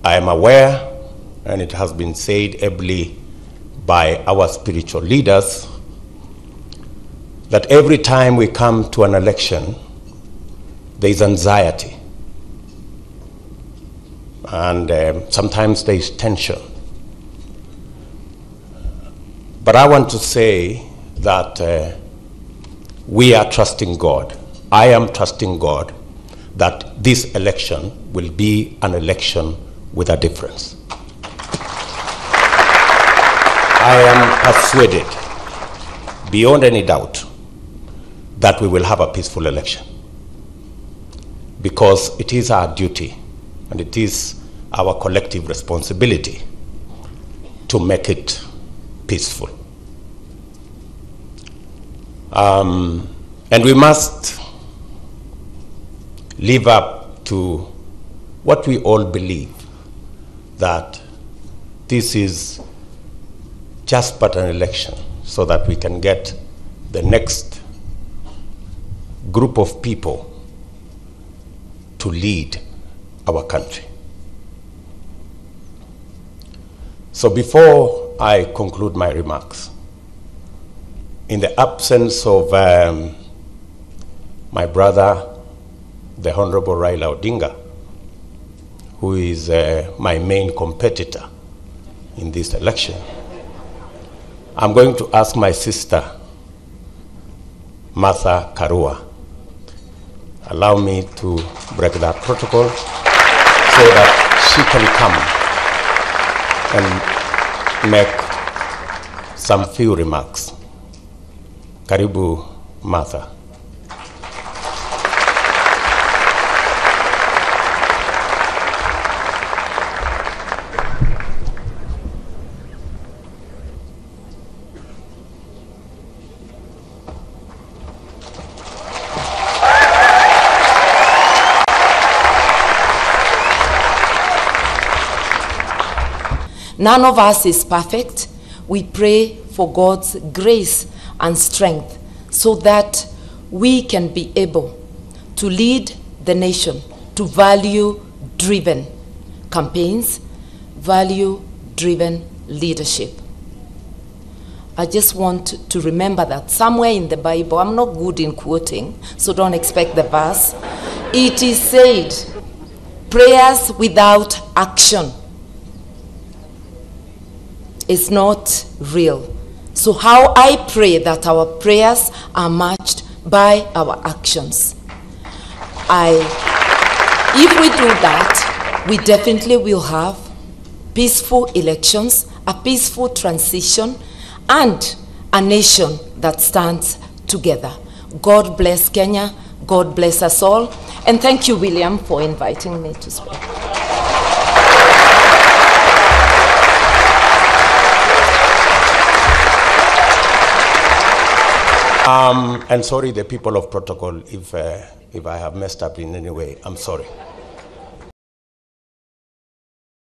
I am aware, and it has been said ably by our spiritual leaders, that every time we come to an election, there is anxiety. And sometimes there is tension. But I want to say that we are trusting God. I am trusting God that this election will be an election with a difference. I am persuaded, beyond any doubt, that we will have a peaceful election, because it is our duty and it is our collective responsibility to make it peaceful. And we must live up to what we all believe, that this is just but an election, so that we can get the next group of people to lead our country. So before I conclude my remarks, in the absence of my brother, the Honorable Raila Odinga, who is my main competitor in this election, I'm going to ask my sister, Martha Karua. Allow me to break that protocol so that she can come and make some few remarks. Karibu, Martha. None of us is perfect. We pray for God's grace and strength so that we can be able to lead the nation to value-driven campaigns, value-driven leadership. I just want to remember that somewhere in the Bible, I'm not good in quoting, so don't expect the verse. It is said, prayers without action is not real. So how I pray that our prayers are matched by our actions. If we do that, we definitely will have peaceful elections, a peaceful transition, and a nation that stands together. God bless Kenya. God bless us all. And thank you, William, for inviting me to speak. And sorry, the people of protocol, if I have messed up in any way, I'm sorry.